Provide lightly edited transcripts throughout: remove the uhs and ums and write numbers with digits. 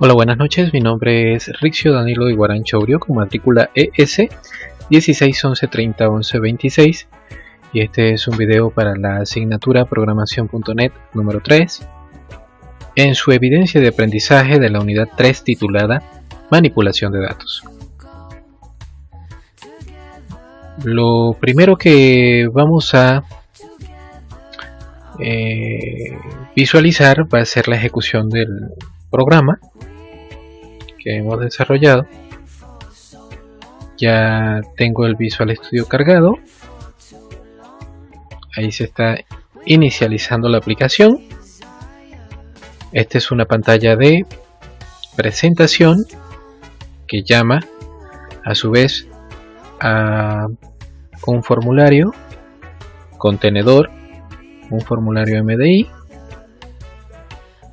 Hola, buenas noches. Mi nombre es Rixio Danilo Iguarán Chaurio con matrícula ES 1611301126 y este es un video para la asignatura Programación.net número 3 en su evidencia de aprendizaje de la unidad 3 titulada Manipulación de datos. Lo primero que vamos a visualizar va a ser la ejecución del programa que hemos desarrollado. Ya tengo el Visual Studio cargado. Ahí se está inicializando la aplicación. Esta es una pantalla de presentación que llama a su vez a un formulario contenedor, un formulario MDI,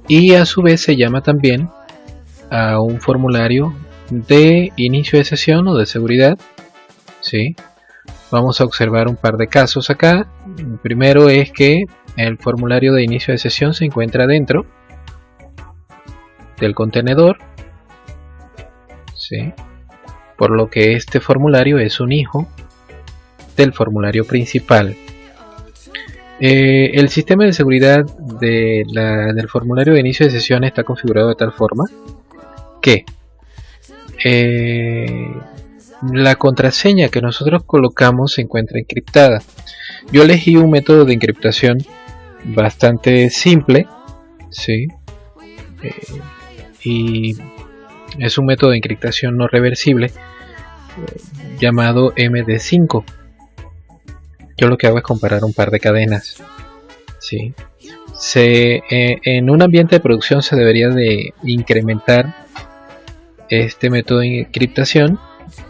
y a su vez se llama también a un formulario de inicio de sesión o de seguridad. ¿Sí? Vamos a observar un par de casos acá. El primero es que el formulario de inicio de sesión se encuentra dentro del contenedor, ¿sí? Por lo que este formulario es un hijo del formulario principal. El sistema de seguridad del formulario de inicio de sesión está configurado de tal forma que la contraseña que nosotros colocamos se encuentra encriptada. Yo elegí un método de encriptación bastante simple, ¿sí? Y es un método de encriptación no reversible llamado MD5. Yo lo que hago es comparar un par de cadenas, ¿sí? En un ambiente de producción se debería de incrementar este método de encriptación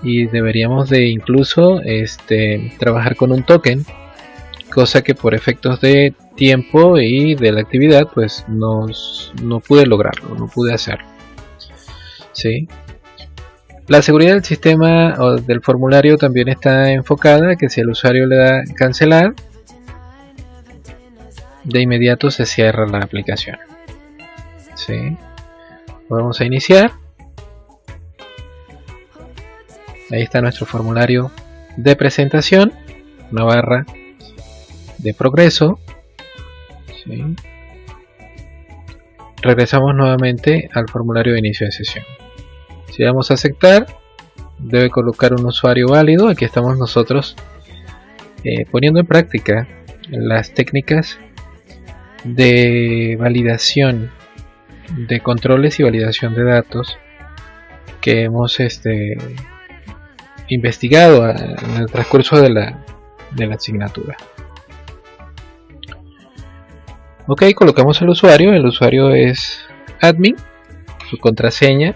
y deberíamos de incluso trabajar con un token, cosa que por efectos de tiempo y de la actividad pues no pude lograrlo, no pude hacerlo, ¿sí? La seguridad del sistema o del formulario también está enfocada a que si el usuario le da cancelar, de inmediato se cierra la aplicación, ¿sí? Vamos a iniciar. Ahí está nuestro formulario de presentación, una barra de progreso, ¿sí? Regresamos nuevamente al formulario de inicio de sesión. Si vamos a aceptar, debe colocar un usuario válido. Aquí estamos nosotros poniendo en práctica las técnicas de validación de controles y validación de datos que hemos investigado en el transcurso de la asignatura. Ok, colocamos el usuario es admin, su contraseña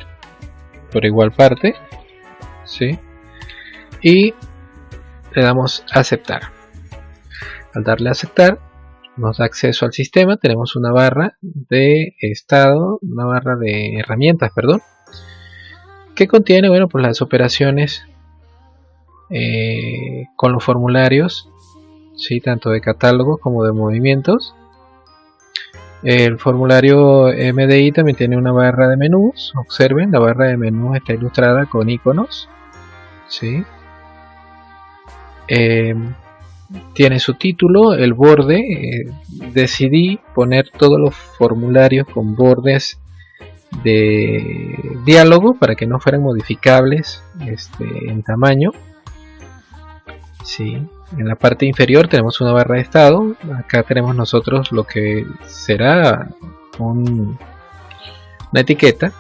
por igual parte, ¿sí? Y le damos a aceptar. Al darle a aceptar nos da acceso al sistema. Tenemos una barra de estado, una barra de herramientas, perdón, que contiene, bueno, pues las operaciones con los formularios, ¿sí? Tanto de catálogo como de movimientos. El formulario MDI también tiene una barra de menús. Observen, la barra de menús está ilustrada con iconos, ¿sí? Tiene su título, el borde. Decidí poner todos los formularios con bordes de diálogo para que no fueran modificables en tamaño, ¿sí? En la parte inferior tenemos una barra de estado. Acá tenemos nosotros lo que será una etiqueta,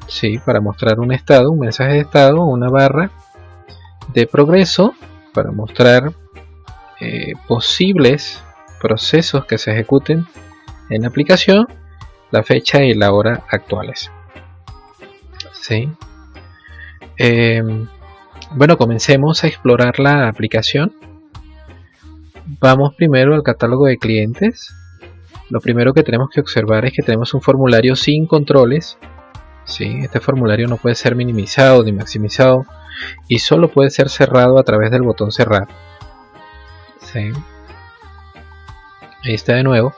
¿sí? Para mostrar un estado, un mensaje de estado, una barra de progreso para mostrar posibles procesos que se ejecuten en la aplicación, la fecha y la hora actuales, ¿sí? Bueno, comencemos a explorar la aplicación. Vamos primero al catálogo de clientes. Lo primero que tenemos que observar es que tenemos un formulario sin controles, ¿sí? Este formulario no puede ser minimizado ni maximizado y solo puede ser cerrado a través del botón cerrar, ¿sí? Ahí está de nuevo.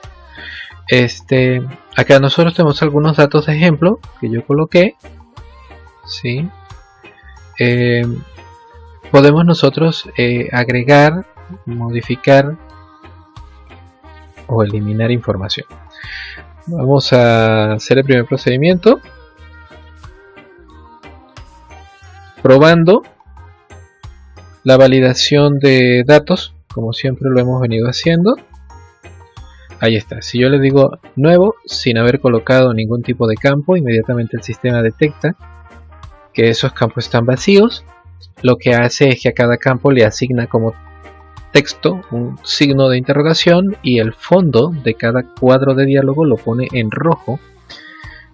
Acá nosotros tenemos algunos datos de ejemplo que yo coloqué, ¿sí? Podemos nosotros agregar, modificar o eliminar información. Vamos a hacer el primer procedimiento, probando la validación de datos, como siempre lo hemos venido haciendo. Ahí está. Si yo le digo nuevo sin haber colocado ningún tipo de campo, inmediatamente el sistema detecta que esos campos están vacíos. Lo que hace es que a cada campo le asigna como texto un signo de interrogación y el fondo de cada cuadro de diálogo lo pone en rojo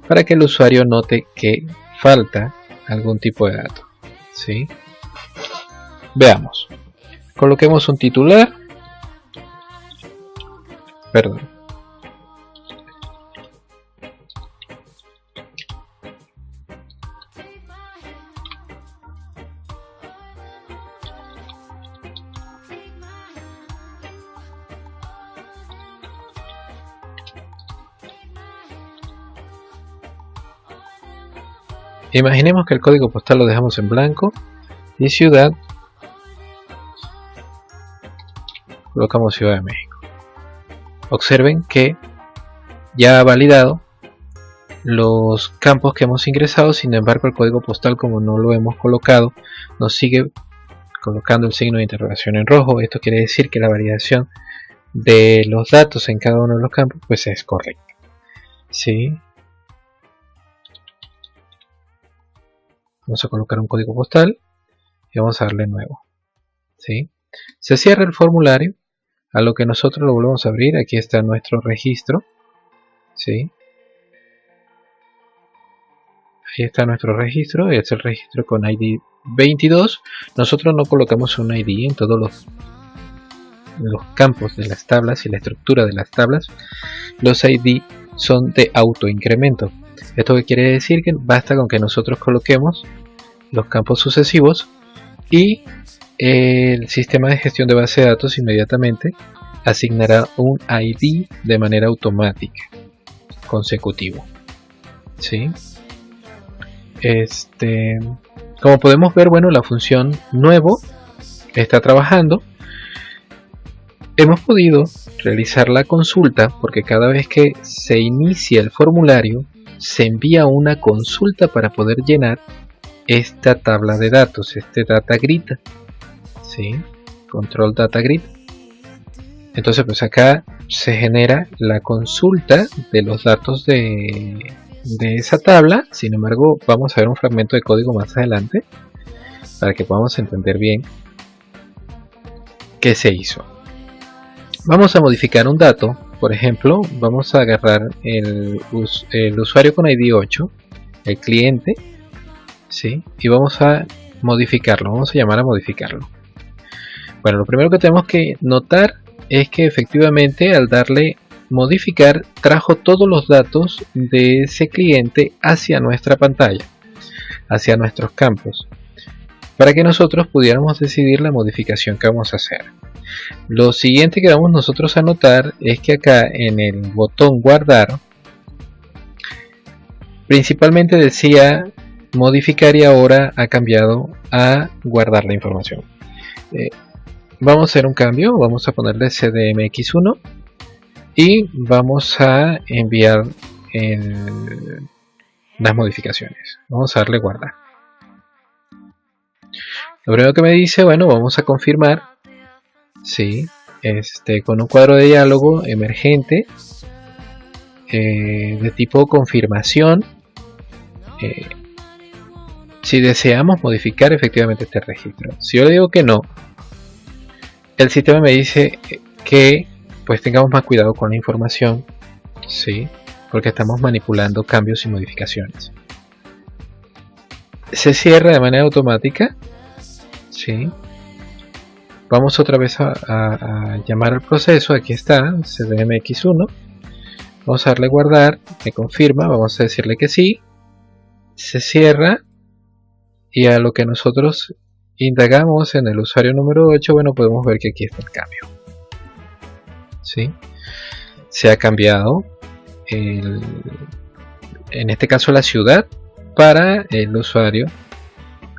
para que el usuario note que falta algún tipo de dato, ¿sí? Veamos. Coloquemos un titular. Perdón. Imaginemos que el código postal lo dejamos en blanco y ciudad colocamos Ciudad de México. Observen que ya ha validado los campos que hemos ingresado, sin embargo el código postal, como no lo hemos colocado, nos sigue colocando el signo de interrogación en rojo. Esto quiere decir que la validación de los datos en cada uno de los campos pues es correcta, ¿sí? Vamos a colocar un código postal y vamos a darle nuevo, ¿sí? Se cierra el formulario, a lo que nosotros lo volvemos a abrir. Aquí está nuestro registro, ¿sí? Ahí está nuestro registro, es el registro con ID 22. Nosotros no colocamos un ID en todos los campos de las tablas y la estructura de las tablas. Los ID son de autoincremento. Esto quiere decir que basta con que nosotros coloquemos los campos sucesivos y el sistema de gestión de base de datos inmediatamente asignará un ID de manera automática consecutivo, ¿sí? Como podemos ver, bueno, la función nuevo está trabajando. Hemos podido realizar la consulta porque cada vez que se inicia el formulario se envía una consulta para poder llenar esta tabla de datos, este data grid, ¿sí? Control data grid. Entonces pues acá se genera la consulta de los datos de esa tabla. Sin embargo, vamos a ver un fragmento de código más adelante para que podamos entender bien qué se hizo. Vamos a modificar un dato. Por ejemplo, vamos a agarrar el usuario con ID 8, el cliente, ¿sí? Y vamos a modificarlo, vamos a llamar a modificarlo. Bueno, lo primero que tenemos que notar es que efectivamente al darle modificar trajo todos los datos de ese cliente hacia nuestra pantalla, hacia nuestros campos, para que nosotros pudiéramos decidir la modificación que vamos a hacer. Lo siguiente que vamos nosotros a notar es que acá en el botón guardar principalmente decía modificar y ahora ha cambiado a guardar la información. Vamos a hacer un cambio, vamos a ponerle CDMX1 y vamos a enviar las modificaciones. Vamos a darle guardar. Lo primero que me dice, bueno, vamos a confirmar, sí, con un cuadro de diálogo emergente de tipo confirmación, si deseamos modificar efectivamente este registro. Si yo le digo que no, el sistema me dice que pues tengamos más cuidado con la información, sí, porque estamos manipulando cambios y modificaciones. Se cierra de manera automática, sí. Vamos otra vez a llamar al proceso. Aquí está, CDMX1. Vamos a darle guardar, me confirma, vamos a decirle que sí. Se cierra y a lo que nosotros indagamos en el usuario número 8, bueno, podemos ver que aquí está el cambio, ¿sí? Se ha cambiado en este caso la ciudad, para el usuario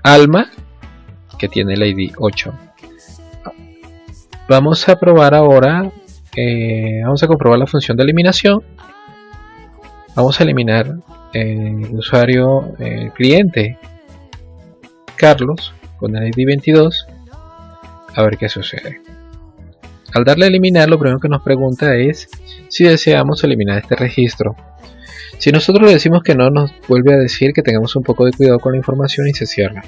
Alma, que tiene el ID 8. Vamos a probar ahora, vamos a comprobar la función de eliminación. Vamos a eliminar el usuario cliente Carlos con el ID 22, a ver qué sucede. Al darle a eliminar, lo primero que nos pregunta es si deseamos eliminar este registro. Si nosotros le decimos que no, nos vuelve a decir que tengamos un poco de cuidado con la información y se cierra.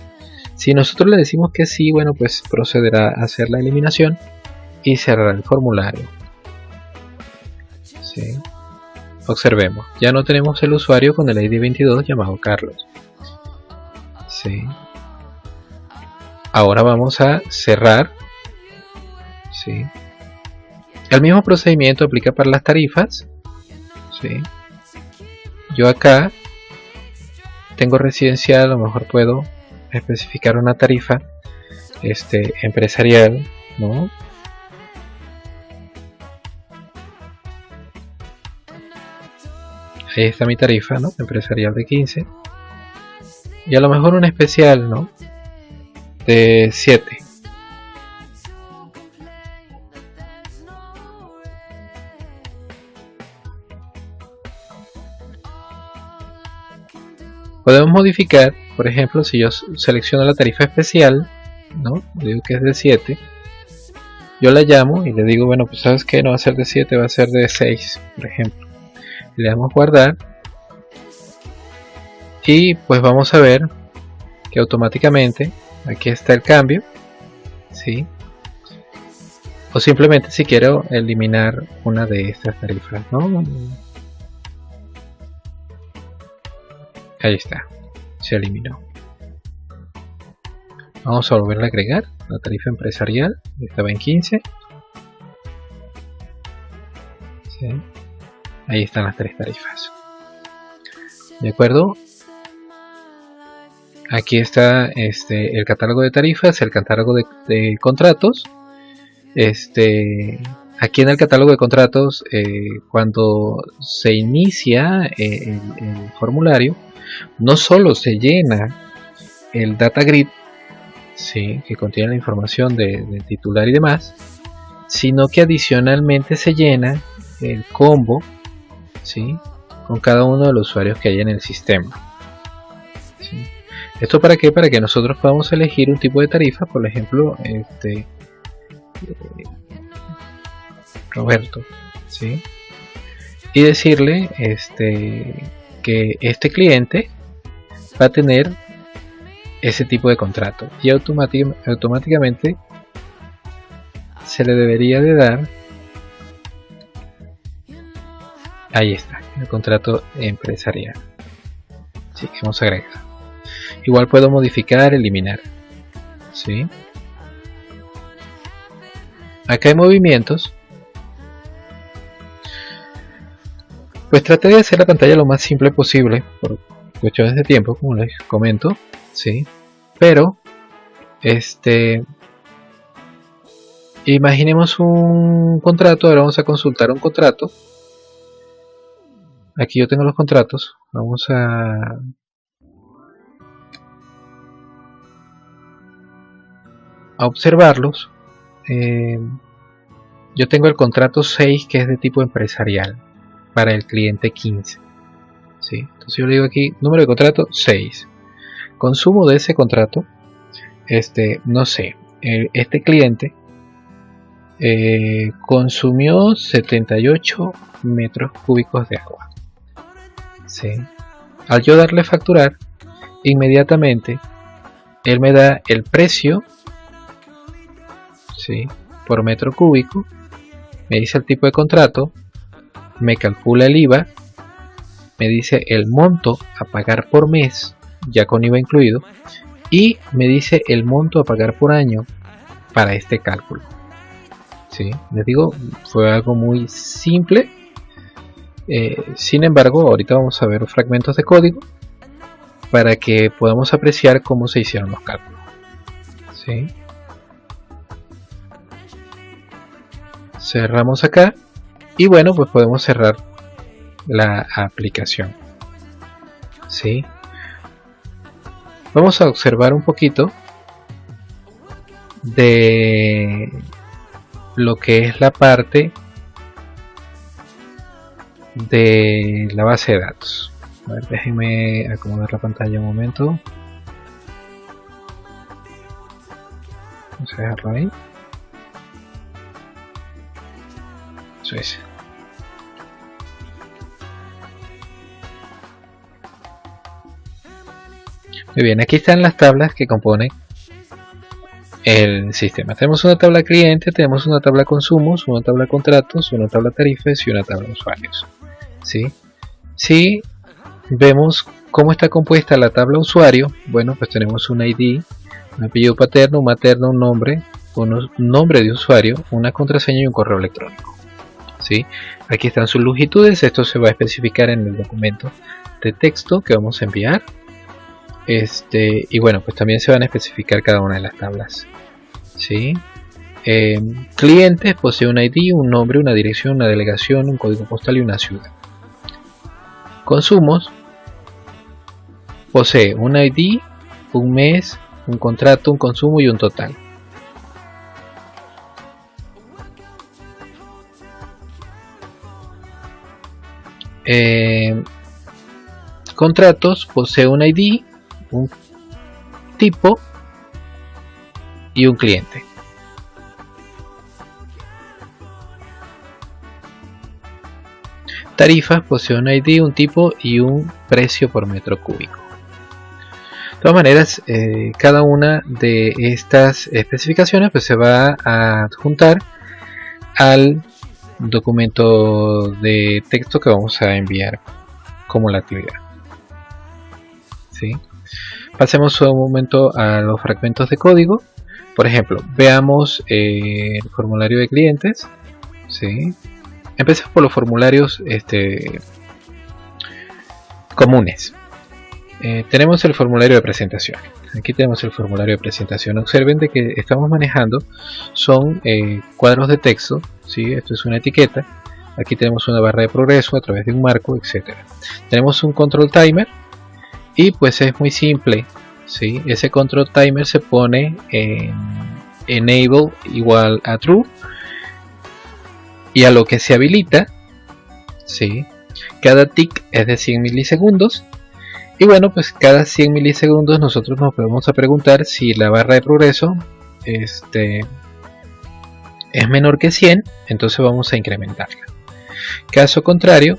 Si nosotros le decimos que sí, bueno, pues procederá a hacer la eliminación y cerrará el formulario. ¿Sí? Observemos, ya no tenemos el usuario con el ID 22 llamado Carlos. ¿Sí? Ahora vamos a cerrar. ¿Sí? El mismo procedimiento aplica para las tarifas. ¿Sí? Yo acá tengo residencial, a lo mejor puedo especificar una tarifa empresarial, ¿no? Ahí está mi tarifa, ¿no? Empresarial de 15. Y a lo mejor una especial, ¿no? De 7. Podemos modificar, por ejemplo, si yo selecciono la tarifa especial, ¿no? Digo que es de 7. Yo la llamo y le digo, bueno, pues sabes que no va a ser de 7, va a ser de 6, por ejemplo. Le damos guardar. Y pues vamos a ver que automáticamente aquí está el cambio. ¿Sí? O simplemente si quiero eliminar una de estas tarifas, ¿no? Ahí está, se eliminó. Vamos a volver a agregar la tarifa empresarial, estaba en 15. ¿Sí? Ahí están las 3 tarifas. ¿De acuerdo? Aquí está el catálogo de tarifas, el catálogo de contratos. Aquí en el catálogo de contratos, cuando se inicia el formulario, no solo se llena el data grid, ¿sí? Que contiene la información del titular y demás, sino que adicionalmente se llena el combo, ¿sí? Con cada uno de los usuarios que hay en el sistema. ¿Sí? ¿Esto para qué? Para que nosotros podamos elegir un tipo de tarifa, por ejemplo, Roberto, ¿sí? Y decirle que este cliente va a tener ese tipo de contrato y automáticamente se le debería de dar, ahí está, el contrato empresarial. Sí, hemos agregado. Igual puedo modificar, eliminar. ¿Sí? Acá hay movimientos. Pues traté de hacer la pantalla lo más simple posible por cuestiones de tiempo, como les comento, ¿sí? Pero imaginemos un contrato. Ahora vamos a consultar un contrato. Aquí yo tengo los contratos. Vamos a observarlos. Yo tengo el contrato 6, que es de tipo empresarial, para el cliente 15. ¿Sí? Entonces yo le digo aquí, número de contrato 6. Consumo de ese contrato, no sé, este cliente consumió 78 metros cúbicos de agua. ¿Sí? Al yo darle facturar, inmediatamente él me da el precio, ¿sí? Por metro cúbico, me dice el tipo de contrato, me calcula el IVA, me dice el monto a pagar por mes, ya con IVA incluido, y me dice el monto a pagar por año para este cálculo. ¿Sí? Les digo, fue algo muy simple. Sin embargo, ahorita vamos a ver fragmentos de código para que podamos apreciar cómo se hicieron los cálculos. ¿Sí? Cerramos acá y bueno, pues podemos cerrar la aplicación. ¿Sí? Vamos a observar un poquito de lo que es la parte de la base de datos. A ver, déjenme acomodar la pantalla un momento. Vamos a dejarlo ahí. Eso es. Muy bien, aquí están las tablas que componen el sistema. Tenemos una tabla cliente, tenemos una tabla consumos, una tabla contratos, una tabla tarifas y una tabla usuarios. ¿Sí? Si vemos cómo está compuesta la tabla usuario, bueno, pues tenemos un ID, un apellido paterno, un materno, un nombre de usuario, una contraseña y un correo electrónico. ¿Sí? Aquí están sus longitudes, esto se va a especificar en el documento de texto que vamos a enviar. Y bueno, pues también se van a especificar cada una de las tablas. ¿Sí? Clientes posee un ID, un nombre, una dirección, una delegación, un código postal y una ciudad. Consumos posee un ID, un mes, un contrato, un consumo y un total. Contratos posee un ID, un tipo y un cliente. Tarifas posee un ID, un tipo y un precio por metro cúbico. De todas maneras, cada una de estas especificaciones pues se va a adjuntar al documento de texto que vamos a enviar como la actividad. ¿Sí? Pasemos un momento a los fragmentos de código. Por ejemplo, veamos el formulario de clientes. ¿Sí? Empecemos por los formularios comunes. Tenemos el formulario de presentación. Aquí tenemos el formulario de presentación. Observen de que estamos manejando son cuadros de texto. ¿Sí? Esto es una etiqueta. Aquí tenemos una barra de progreso a través de un marco, etc. Tenemos un control timer y pues es muy simple. ¿Sí? Ese control timer se pone en enable igual a true y a lo que se habilita. ¿Sí? Cada tick es de 100 milisegundos. Y bueno, pues cada 100 milisegundos nosotros nos vamos a preguntar si la barra de progreso es menor que 100, entonces vamos a incrementarla. Caso contrario,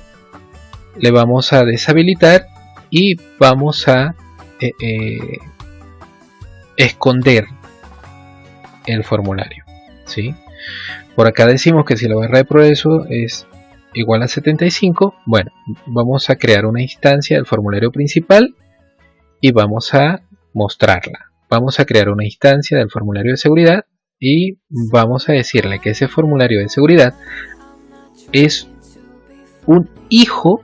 le vamos a deshabilitar y vamos a esconder el formulario. ¿Sí? Por acá decimos que si la barra de progreso es igual a 75, bueno, vamos a crear una instancia del formulario principal y vamos a mostrarla. Vamos a crear una instancia del formulario de seguridad y vamos a decirle que ese formulario de seguridad es un hijo,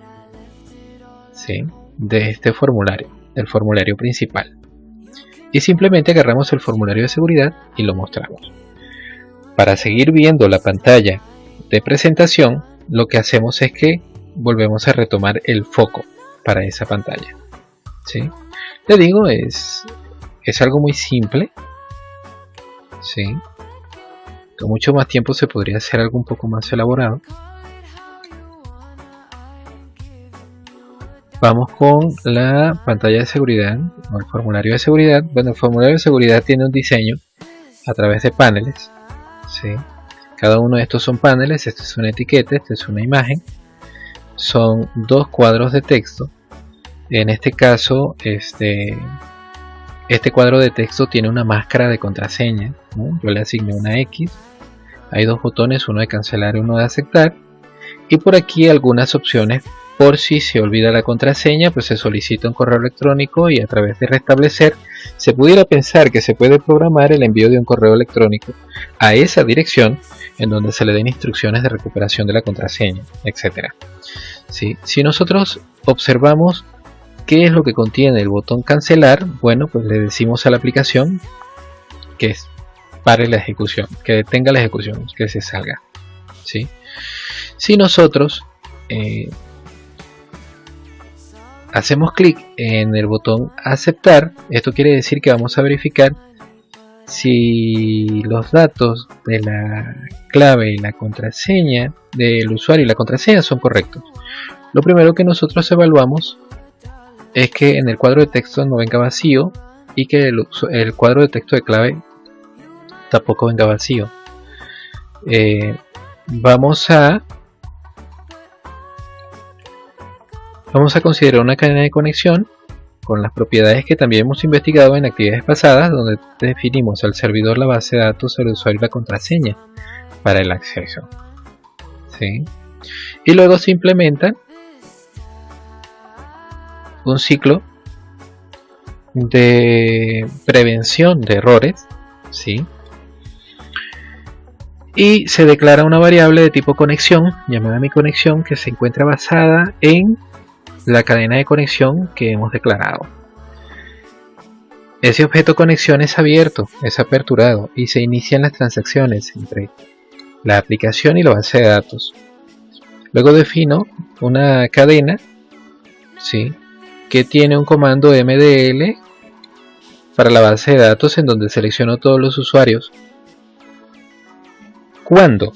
¿sí?, de este formulario, del formulario principal. Y simplemente agarramos el formulario de seguridad y lo mostramos. Para seguir viendo la pantalla de presentación, lo que hacemos es que volvemos a retomar el foco para esa pantalla. ¿Sí? Le digo, es algo muy simple. ¿Sí? Con mucho más tiempo se podría hacer algo un poco más elaborado. Vamos con la pantalla de seguridad o el formulario de seguridad. Bueno, el formulario de seguridad tiene un diseño a través de paneles. ¿Sí? Cada uno de estos son paneles. Esta es una etiqueta, esta es una imagen. Son dos cuadros de texto. En este caso, este cuadro de texto tiene una máscara de contraseña, ¿no? Yo le asigné una X. Hay dos botones, uno de cancelar y uno de aceptar. Y por aquí algunas opciones. Por si se olvida la contraseña, pues se solicita un correo electrónico y a través de restablecer se pudiera pensar que se puede programar el envío de un correo electrónico a esa dirección en donde se le den instrucciones de recuperación de la contraseña, etc. ¿Sí? Si nosotros observamos qué es lo que contiene el botón cancelar, bueno, pues le decimos a la aplicación que pare la ejecución, que detenga la ejecución, que se salga. ¿Sí? Si nosotros hacemos clic en el botón aceptar, esto quiere decir que vamos a verificar si los datos de la clave y la contraseña del usuario y la contraseña son correctos. Lo primero que nosotros evaluamos es que en el cuadro de texto no venga vacío y que el cuadro de texto de clave tampoco venga vacío. Vamos a considerar una cadena de conexión con las propiedades que también hemos investigado en actividades pasadas, donde definimos al servidor, la base de datos, el usuario y la contraseña para el acceso. ¿Sí? Y luego se implementa un ciclo de prevención de errores, ¿sí? Y se declara una variable de tipo conexión llamada mi conexión, que se encuentra basada en la cadena de conexión que hemos declarado. Ese objeto conexión es abierto, es aperturado y se inician las transacciones entre la aplicación y la base de datos. Luego defino una cadena, ¿sí?, que tiene un comando mdl para la base de datos, en donde selecciono todos los usuarios cuando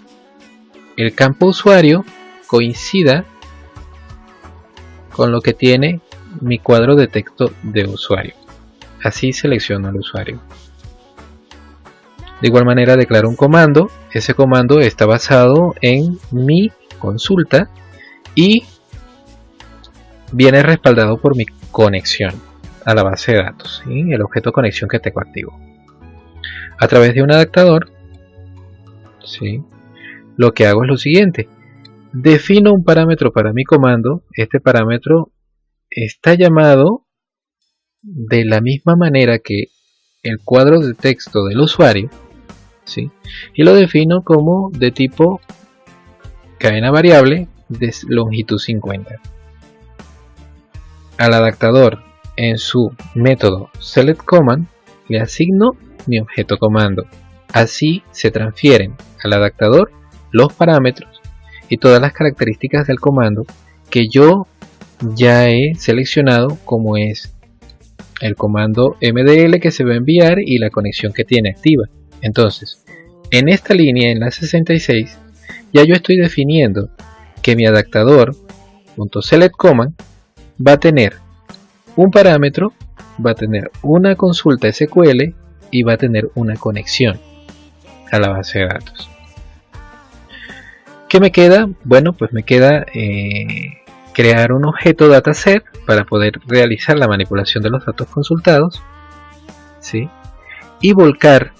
el campo usuario coincida con lo que tiene mi cuadro de texto de usuario. Así selecciono al usuario. De igual manera declaro un comando. Ese comando está basado en mi consulta y viene respaldado por mi conexión a la base de datos, ¿sí?, el objeto conexión que tengo activo. A través de un adaptador, ¿sí?, lo que hago es lo siguiente: defino un parámetro para mi comando. Este parámetro está llamado de la misma manera que el cuadro de texto del usuario, ¿sí?, y lo defino como de tipo cadena variable de longitud 50. Al adaptador, en su método selectCommand, le asigno mi objeto comando. Así se transfieren al adaptador los parámetros y todas las características del comando que yo ya he seleccionado, como es el comando mdl que se va a enviar y la conexión que tiene activa. Entonces, en esta línea, en la 66, ya yo estoy definiendo que mi adaptador .selectCommand va a tener un parámetro, va a tener una consulta SQL y va a tener una conexión a la base de datos. ¿Qué me queda? Bueno, pues me queda crear un objeto dataset para poder realizar la manipulación de los datos consultados, ¿sí?, y volcar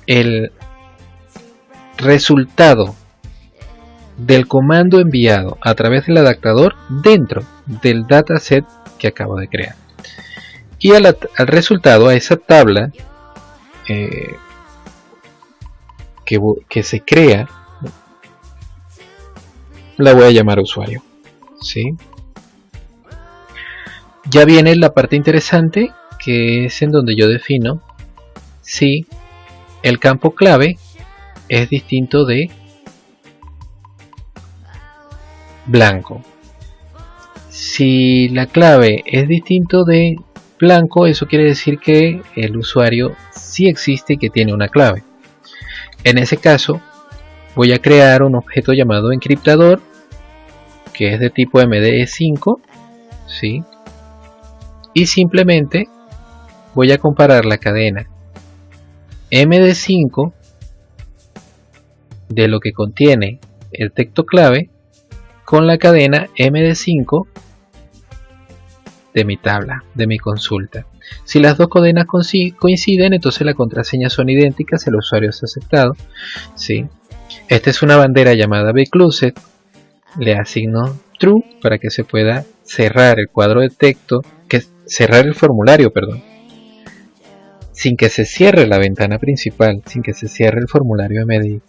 el resultado del comando enviado a través del adaptador dentro del dataset que acabo de crear. Y al resultado, a esa tabla que se crea, la voy a llamar usuario, ¿sí? Ya viene la parte interesante, que es en donde yo defino si el campo clave es distinto de blanco. Si la clave es distinto de blanco, eso quiere decir que el usuario sí existe y que tiene una clave. En ese caso, voy a crear un objeto llamado encriptador, que es de tipo MD5, ¿sí?, y simplemente voy a comparar la cadena MD5 de lo que contiene el texto clave con la cadena MD5 de mi tabla, de mi consulta. Si las dos cadenas coinciden, entonces las contraseñas son idénticas, el usuario es aceptado, ¿sí? Esta es una bandera llamada bclosed. Le asigno true para que se pueda cerrar el cuadro de texto, cerrar el formulario, perdón, sin que se cierre la ventana principal, sin que se cierre el formulario MDI.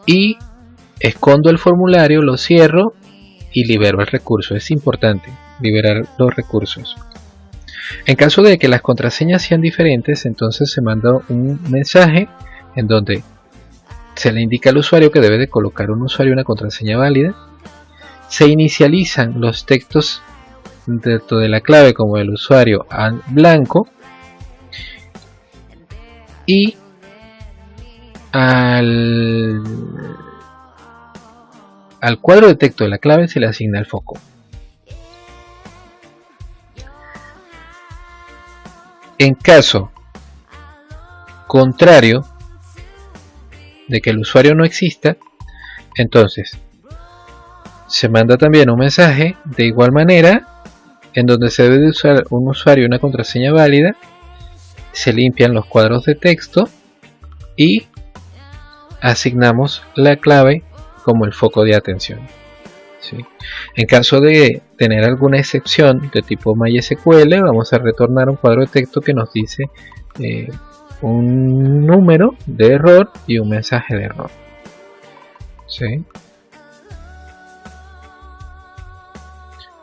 Y escondo el formulario, lo cierro y libero el recurso. Es importante liberar los recursos. En caso de que las contraseñas sean diferentes, entonces se manda un mensaje en donde se le indica al usuario que debe de colocar un usuario y una contraseña válida, se inicializan los textos dentro de la clave como el usuario al blanco, y al cuadro de texto de la clave se le asigna el foco. En caso contrario de que el usuario no exista, entonces se manda también un mensaje de igual manera en donde se debe de usar un usuario y una contraseña válida, se limpian los cuadros de texto y asignamos la clave como el foco de atención. ¿Sí? En caso de tener alguna excepción de tipo MySQL, vamos a retornar un cuadro de texto que nos dice un número de error y un mensaje de error. ¿Sí?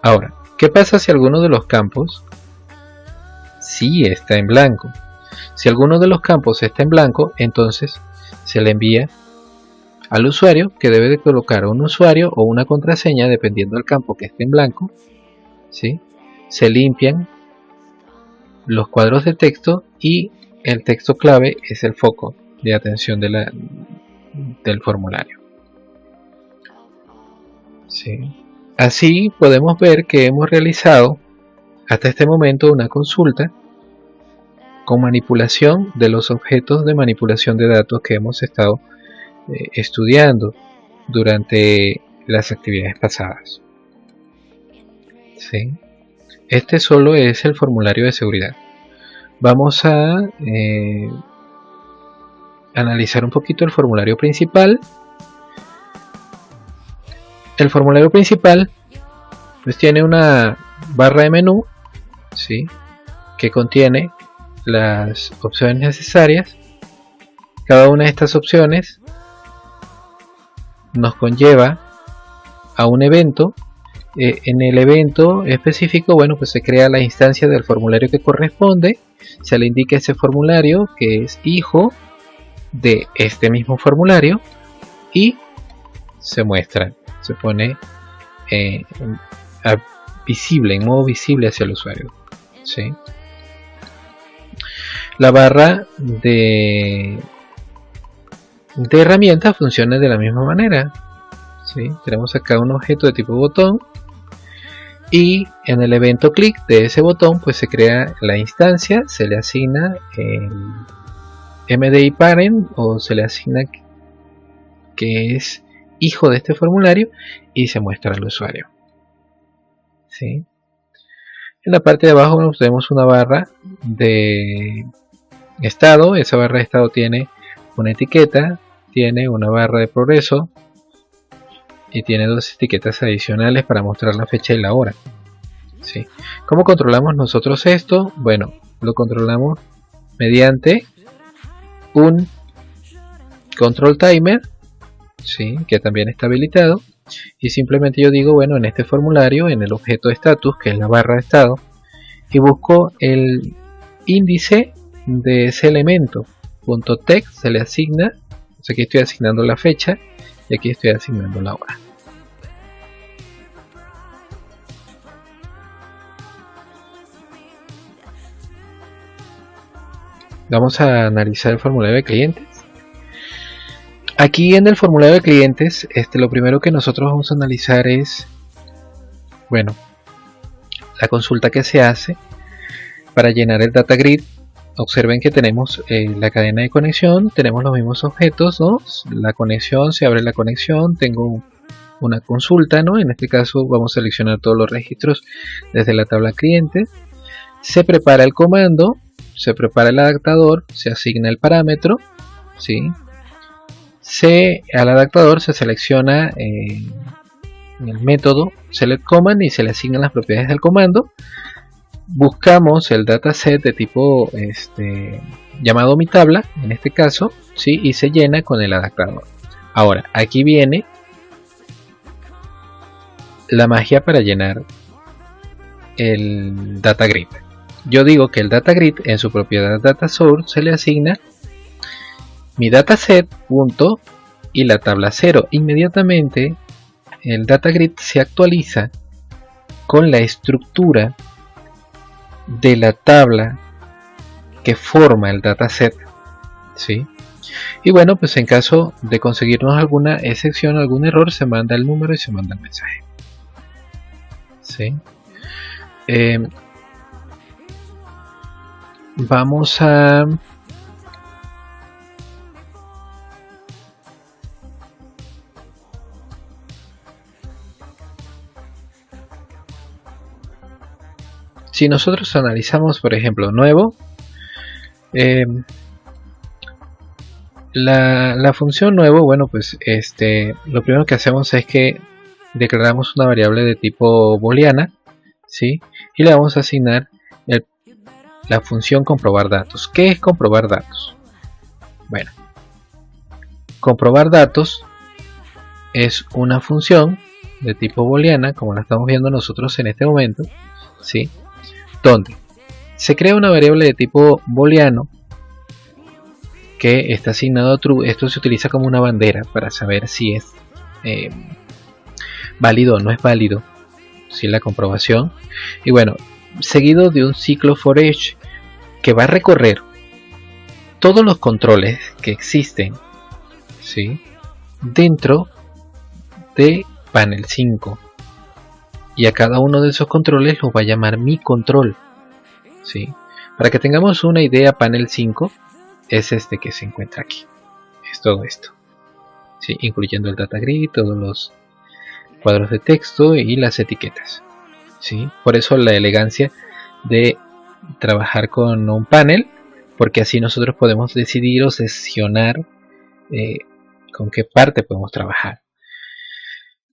Ahora, ¿qué pasa si alguno de los campos sí está en blanco? Si alguno de los campos está en blanco, entonces se le envía al usuario, que debe de colocar un usuario o una contraseña dependiendo del campo que esté en blanco. ¿Sí? Se limpian los cuadros de texto y el texto clave es el foco de atención del formulario. ¿Sí? Así podemos ver que hemos realizado hasta este momento una consulta con manipulación de los objetos de manipulación de datos que hemos estado estudiando durante las actividades pasadas. ¿Sí? Este solo es el formulario de seguridad. Vamos a analizar un poquito el formulario principal. El formulario principal pues tiene una barra de menú, ¿sí? Que contiene las opciones necesarias. Cada una de estas opciones nos conlleva a un evento. En el evento específico, bueno, pues se crea la instancia del formulario que corresponde, se le indica ese formulario que es hijo de este mismo formulario y se muestra, se pone visible, en modo visible hacia el usuario. ¿Sí? La barra de herramientas funciona de la misma manera. ¿Sí? Tenemos acá un objeto de tipo botón y en el evento clic de ese botón pues se crea la instancia, se le asigna el MDI parent o se le asigna que es hijo de este formulario y se muestra al usuario. ¿Sí? En la parte de abajo tenemos una barra de estado. Esa barra de estado tiene una etiqueta, tiene una barra de progreso y tiene dos etiquetas adicionales para mostrar la fecha y la hora. ¿Sí? ¿Cómo controlamos nosotros esto? Bueno, lo controlamos mediante un control timer, ¿sí? Que también está habilitado, y simplemente yo digo, bueno, en este formulario, en el objeto de status, que es la barra de estado, y busco el índice de ese elemento. .text se le asigna, o sea, aquí estoy asignando la fecha y aquí estoy asignando la hora. Vamos a analizar el formulario de clientes. Aquí en el formulario de clientes, lo primero que nosotros vamos a analizar es, bueno, la consulta que se hace para llenar el data grid. Observen que tenemos la cadena de conexión, tenemos los mismos objetos, ¿no? La conexión, se abre la conexión, tengo una consulta, ¿no? En este caso vamos a seleccionar todos los registros desde la tabla cliente. Se prepara el comando, se prepara el adaptador, se asigna el parámetro, ¿sí? Al adaptador se selecciona el método select command y se le asignan las propiedades del comando. Buscamos el dataset de tipo llamado mi tabla, en este caso, ¿sí? Y se llena con el adaptador. Ahora, aquí viene la magia para llenar el data grid. Yo digo que el data grid en su propiedad data source se le asigna mi dataset punto y la tabla 0. Inmediatamente el data grid se actualiza con la estructura de la tabla que forma el dataset, ¿sí? Y bueno, pues en caso de conseguirnos alguna excepción, algún error, se manda el número y se manda el mensaje, ¿sí? Vamos a si nosotros analizamos, por ejemplo, nuevo, la función nuevo, bueno, pues lo primero que hacemos es que declaramos una variable de tipo booleana, ¿sí? Y le vamos a asignar la función comprobar datos. ¿Qué es comprobar datos? Bueno, comprobar datos es una función de tipo booleana, como la estamos viendo nosotros en este momento, ¿sí? Donde se crea una variable de tipo booleano que está asignado a true. Esto se utiliza como una bandera para saber si es válido o no es válido, si la comprobación. Y bueno, seguido de un ciclo for each que va a recorrer todos los controles que existen, ¿sí?, dentro de panel 5, y a cada uno de esos controles los va a llamar mi control, ¿sí? Para que tengamos una idea, panel 5 es este que se encuentra aquí, es todo esto, ¿sí?, incluyendo el data grid, todos los cuadros de texto y las etiquetas, ¿sí? Por eso la elegancia de trabajar con un panel, porque así nosotros podemos decidir o seleccionar con qué parte podemos trabajar.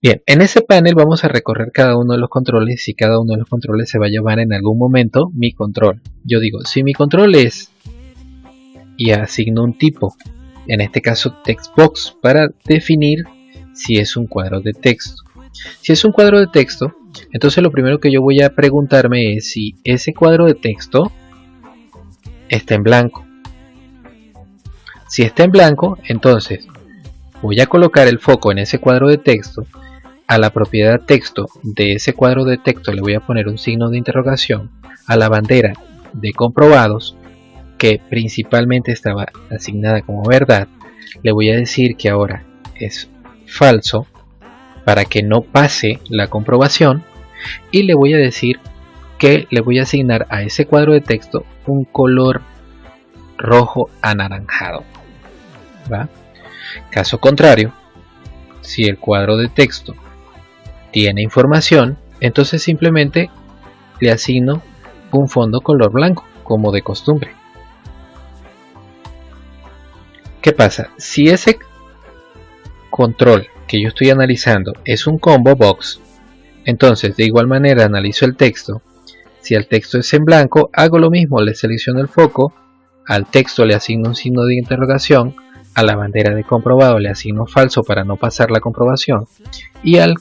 Bien, en ese panel vamos a recorrer cada uno de los controles y cada uno de los controles se va a llamar en algún momento mi control. Yo digo, si mi control es, y asigno un tipo, en este caso textbox, para definir si es un cuadro de texto. Si es un cuadro de texto, entonces lo primero que yo voy a preguntarme es si ese cuadro de texto está en blanco. Si está en blanco, entonces voy a colocar el foco en ese cuadro de texto. A la propiedad texto de ese cuadro de texto le voy a poner un signo de interrogación. A la bandera de comprobados, que principalmente estaba asignada como verdad, le voy a decir que ahora es falso para que no pase la comprobación, y le voy a decir que le voy a asignar a ese cuadro de texto un color rojo anaranjado, ¿va? Caso contrario, si el cuadro de texto tiene información, entonces simplemente le asigno un fondo color blanco, como de costumbre. ¿Qué pasa? Si ese control que yo estoy analizando es un combo box, entonces de igual manera analizo el texto. Si el texto es en blanco, hago lo mismo, le selecciono el foco, al texto le asigno un signo de interrogación, a la bandera de comprobado le asigno falso para no pasar la comprobación, y al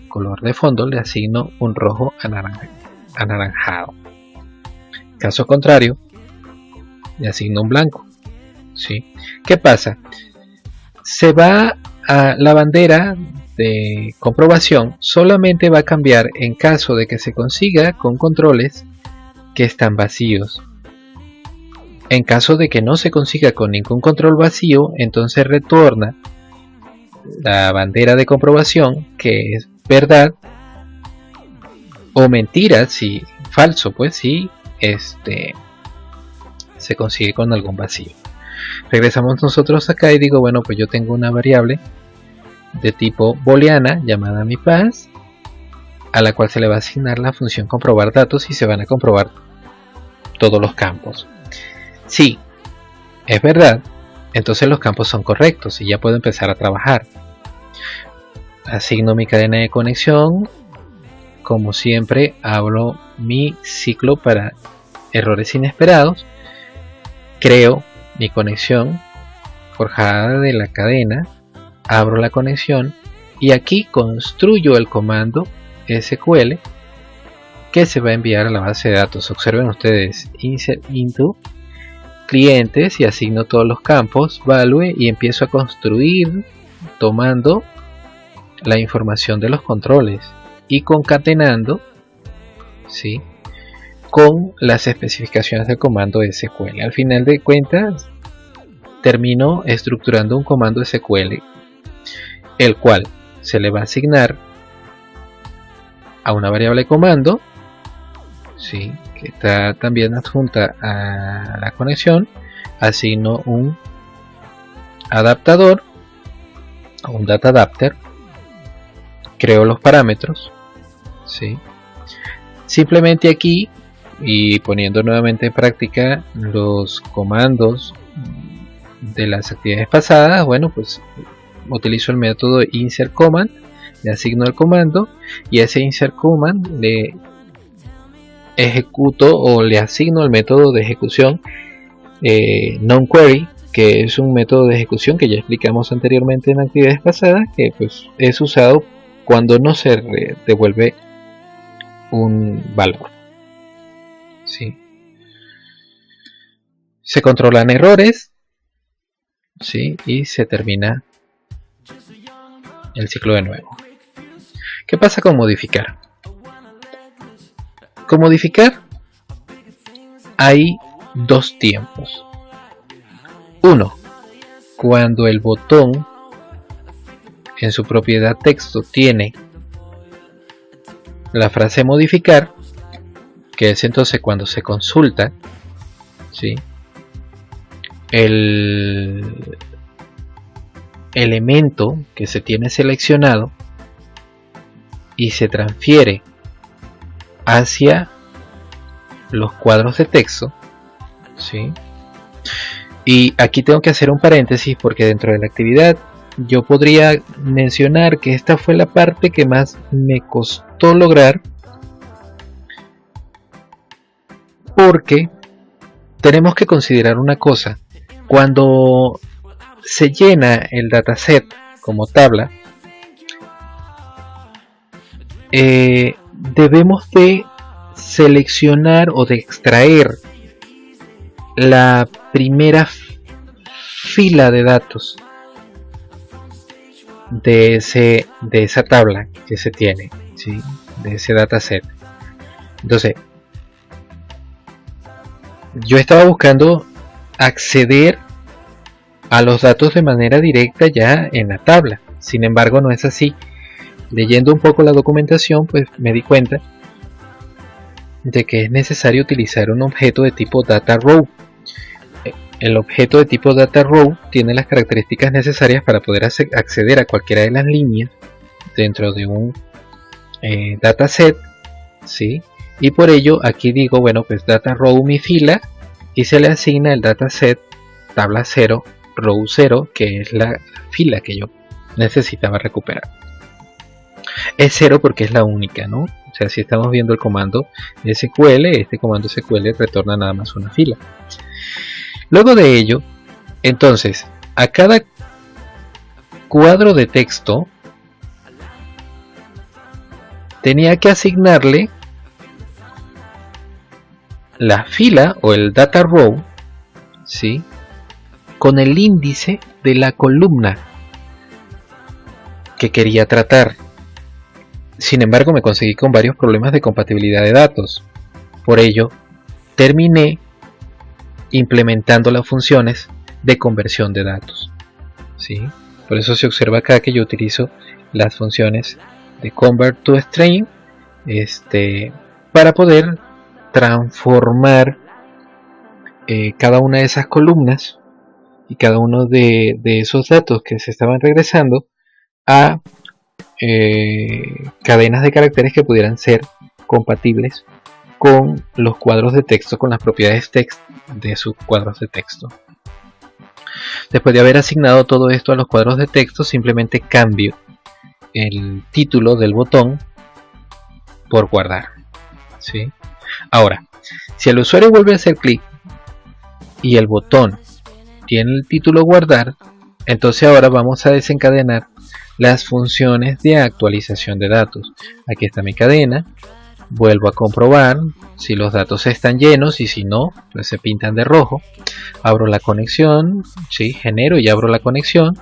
color de fondo le asigno un rojo anaranjado. Caso contrario, le asigno un blanco, ¿sí? ¿Qué pasa? Se va a la bandera de comprobación, solamente va a cambiar en caso de que se consiga con controles que están vacíos. En caso de que no se consiga con ningún control vacío, entonces retorna la bandera de comprobación, que es verdad o mentira, si falso, pues si se consigue con algún vacío. Regresamos nosotros acá y digo, bueno, pues yo tengo una variable de tipo booleana llamada mi pass, a la cual se le va a asignar la función comprobar datos y se van a comprobar todos los campos. Si es verdad, entonces los campos son correctos y ya puedo empezar a trabajar. Asigno mi cadena de conexión, como siempre abro mi ciclo para errores inesperados, creo mi conexión forjada de la cadena, abro la conexión y aquí construyo el comando SQL que se va a enviar a la base de datos. Observen ustedes, insert into clientes, y asigno todos los campos, value, y empiezo a construir tomando la información de los controles y concatenando, ¿sí?, con las especificaciones del comando SQL. Al final de cuentas termino estructurando un comando SQL, el cual se le va a asignar a una variable comando, ¿sí?, que está también adjunta a la conexión. Asigno un adaptador o un data adapter, creo los parámetros, ¿sí? Simplemente aquí, y poniendo nuevamente en práctica los comandos de las actividades pasadas, bueno, pues utilizo el método insert command, le asigno el comando y a ese insert command le ejecuto o le asigno el método de ejecución nonQuery, que es un método de ejecución que ya explicamos anteriormente en actividades pasadas, que pues es usado cuando no se devuelve un valor, ¿sí? Se controlan errores, ¿sí?, y se termina el ciclo de nuevo. ¿Qué pasa con modificar? Con modificar hay dos tiempos. Uno, cuando el botón en su propiedad texto tiene la frase modificar, que es entonces cuando se consulta, ¿sí?, el elemento que se tiene seleccionado y se transfiere hacia los cuadros de texto, ¿sí? Y aquí tengo que hacer un paréntesis porque dentro de la actividad yo podría mencionar que esta fue la parte que más me costó lograr, porque tenemos que considerar una cosa: cuando se llena el dataset como tabla, debemos de seleccionar o de extraer la primera fila de datos de esa tabla que se tiene, ¿sí?, de ese dataset. Entonces, yo estaba buscando acceder a los datos de manera directa ya en la tabla. Sin embargo, no es así. Leyendo un poco la documentación, pues me di cuenta de que es necesario utilizar un objeto de tipo DataRow. El objeto de tipo DataRow tiene las características necesarias para poder acceder a cualquiera de las líneas dentro de un dataset, ¿sí? Y por ello aquí digo, bueno, pues DataRow mi fila, y se le asigna el dataset tabla 0, row 0, que es la fila que yo necesitaba recuperar. Es 0 porque es la única, ¿no? O sea, si estamos viendo el comando SQL, este comando SQL retorna nada más una fila. Luego de ello, entonces, a cada cuadro de texto tenía que asignarle la fila o el data row, ¿sí?, con el índice de la columna que quería tratar. Sin embargo, me conseguí con varios problemas de compatibilidad de datos. Por ello, terminé implementando las funciones de conversión de datos, ¿sí? Por eso se observa acá que yo utilizo las funciones de convert to string para poder transformar cada una de esas columnas y cada uno de esos datos que se estaban regresando a cadenas de caracteres que pudieran ser compatibles con los cuadros de texto, con las propiedades text de sus cuadros de texto. Después de haber asignado todo esto a los cuadros de texto, simplemente cambio el título del botón por guardar, ¿sí? Ahora, si el usuario vuelve a hacer clic y el botón tiene el título guardar, entonces ahora vamos a desencadenar las funciones de actualización de datos. Aquí está mi cadena, vuelvo a comprobar si los datos están llenos, y si no, pues se pintan de rojo. Abro la conexión, ¿sí?, genero y abro la conexión.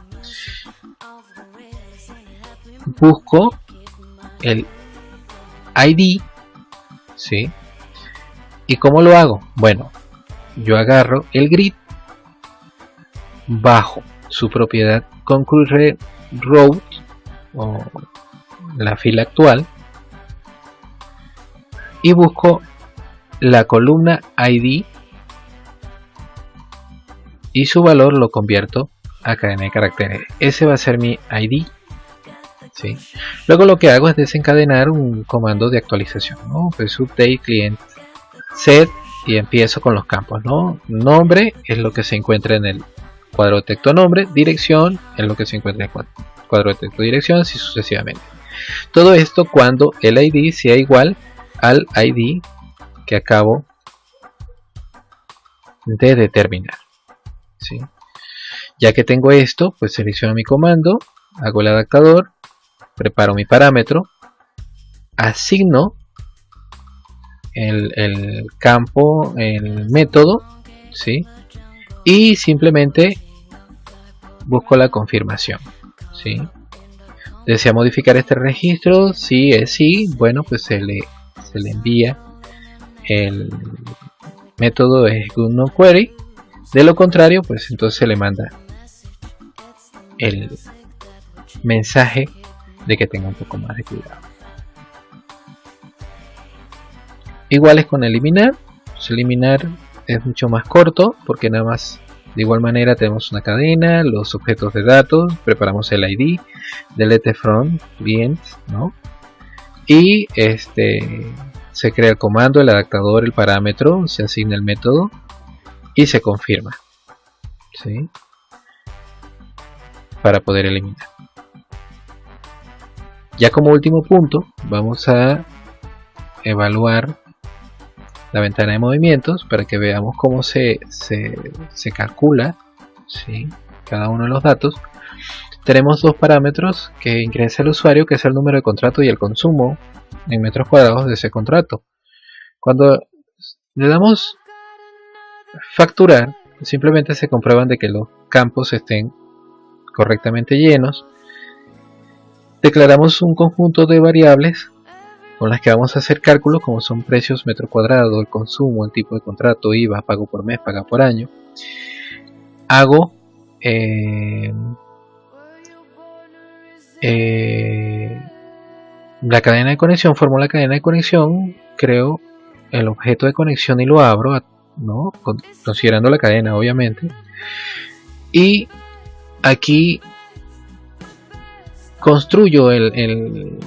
busco el ID, ¿sí? ¿Y cómo lo hago? Bueno, yo agarro el grid, bajo su propiedad concurrent row o la fila actual y busco la columna ID y su valor lo convierto a cadena de caracteres. Ese va a ser mi ID, ¿sí? Luego lo que hago es desencadenar un comando de actualización, ¿no? Pues update client set y empiezo con los campos, ¿no? Nombre es lo que se encuentra en el cuadro de texto nombre, dirección es lo que se encuentra en el cuadro de texto dirección, así sucesivamente. Todo esto cuando el ID sea igual al ID que acabo de determinar, ¿sí? Ya que tengo esto, pues selecciono mi comando, hago el adaptador, preparo mi parámetro, asigno el campo, el método, ¿sí? Y simplemente busco la confirmación, ¿sí? ¿Desea modificar este registro? Si es sí, bueno, pues se le envía el método execute no query. De lo contrario, pues entonces se le manda el mensaje de que tenga un poco más de cuidado. Igual es con eliminar. Pues eliminar es mucho más corto porque nada más de igual manera tenemos una cadena, los objetos de datos, preparamos el ID, delete from client, ¿no? Y se crea el comando, el adaptador, el parámetro, se asigna el método y se confirma, ¿sí? Para poder eliminar. Ya como último punto vamos a evaluar la ventana de movimientos para que veamos cómo se calcula, ¿sí?, cada uno de los datos. Tenemos dos parámetros que ingresa el usuario, que es el número de contrato y el consumo en metros cuadrados de ese contrato. Cuando le damos facturar, simplemente se comprueban de que los campos estén correctamente llenos. Declaramos un conjunto de variables con las que vamos a hacer cálculos, como son precios metro cuadrado, el consumo, el tipo de contrato, IVA, pago por mes, pago por año. Hago la cadena de conexión, formo la cadena de conexión, creo el objeto de conexión y lo abro, ¿no?, considerando la cadena, obviamente. Y aquí construyo el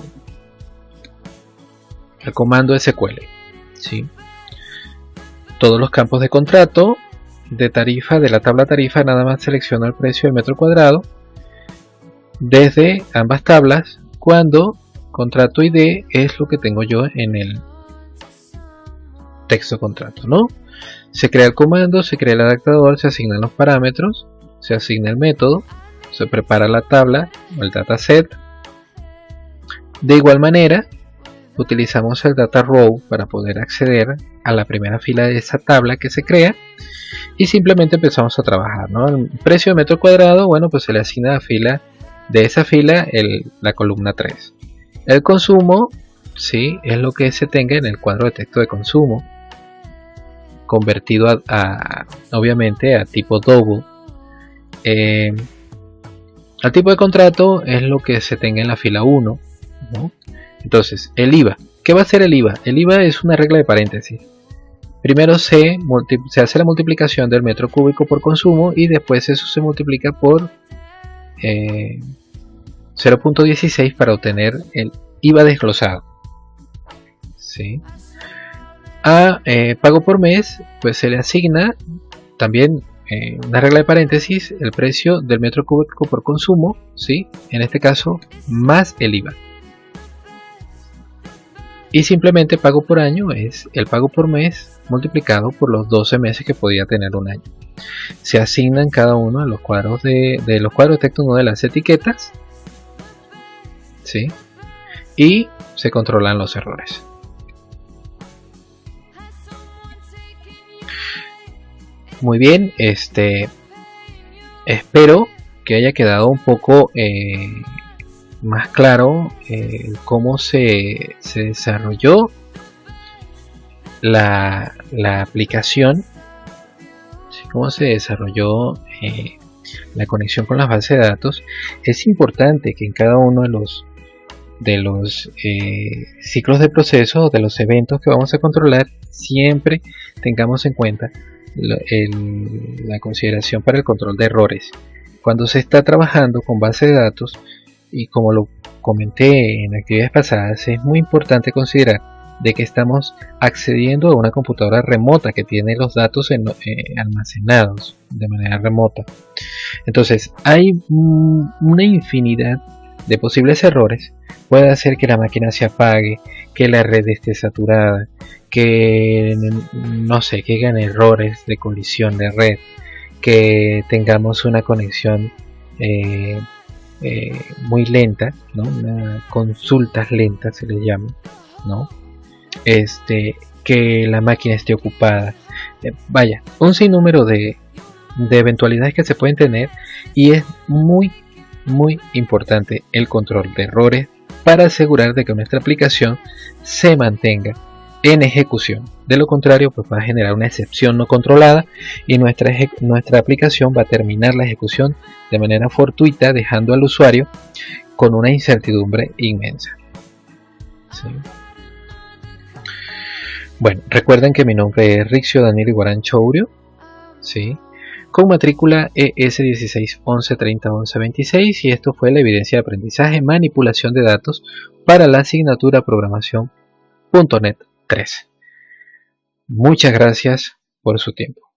comando SQL, ¿sí? Todos los campos de contrato, de tarifa, de la tabla tarifa, nada más selecciono el precio del metro cuadrado desde ambas tablas, cuando contrato ID es lo que tengo yo en el texto contrato, ¿no? Se crea el comando, se crea el adaptador, se asignan los parámetros, se asigna el método, se prepara la tabla o el dataset. De igual manera, utilizamos el data row para poder acceder a la primera fila de esa tabla que se crea y simplemente empezamos a trabajar, ¿no? El precio de metro cuadrado, bueno, pues se le asigna a fila de esa fila la columna 3. El consumo, sí, es lo que se tenga en el cuadro de texto de consumo, convertido obviamente a tipo double. El tipo de contrato es lo que se tenga en la fila 1, ¿no? Entonces, el IVA. ¿Qué va a ser el IVA? El IVA es una regla de paréntesis. Primero se hace la multiplicación del metro cúbico por consumo y después eso se multiplica por 0.16 para obtener el IVA desglosado, ¿sí? A pago por mes, pues se le asigna también una regla de paréntesis, el precio del metro cúbico por consumo, ¿sí?, en este caso más el IVA. Y simplemente pago por año es el pago por mes multiplicado por los 12 meses que podía tener un año. Se asignan cada uno de los cuadros de los cuadros de texto, no de las etiquetas, ¿sí?, y se controlan los errores. Muy bien, espero que haya quedado un poco más claro cómo se desarrolló la aplicación, ¿sí? Cómo se desarrolló la conexión con las bases de datos. Es importante que en cada uno de los ciclos de proceso, de los eventos que vamos a controlar, siempre tengamos en cuenta la consideración para el control de errores. Cuando se está trabajando con base de datos, y como lo comenté en actividades pasadas, es muy importante considerar de que estamos accediendo a una computadora remota que tiene los datos almacenados de manera remota. Entonces hay una infinidad de posibles errores. Puede hacer que la máquina se apague, que la red esté saturada, que no sé, que hagan errores de colisión de red, que tengamos una conexión muy lenta, ¿no? Una consultas lentas se les llama, ¿no? Que la máquina esté ocupada, vaya, un sinnúmero de eventualidades que se pueden tener, y es muy importante el control de errores para asegurar de que nuestra aplicación se mantenga en ejecución. De lo contrario, pues va a generar una excepción no controlada y nuestra aplicación va a terminar la ejecución de manera fortuita, dejando al usuario con una incertidumbre inmensa. ¿Sí? Bueno, recuerden que mi nombre es Rixio Daniel Iguarán Chourio, ¿sí? Con matrícula ES 1611301126, y esto fue la evidencia de aprendizaje manipulación de datos para la asignatura programación.NET 3. Muchas gracias por su tiempo.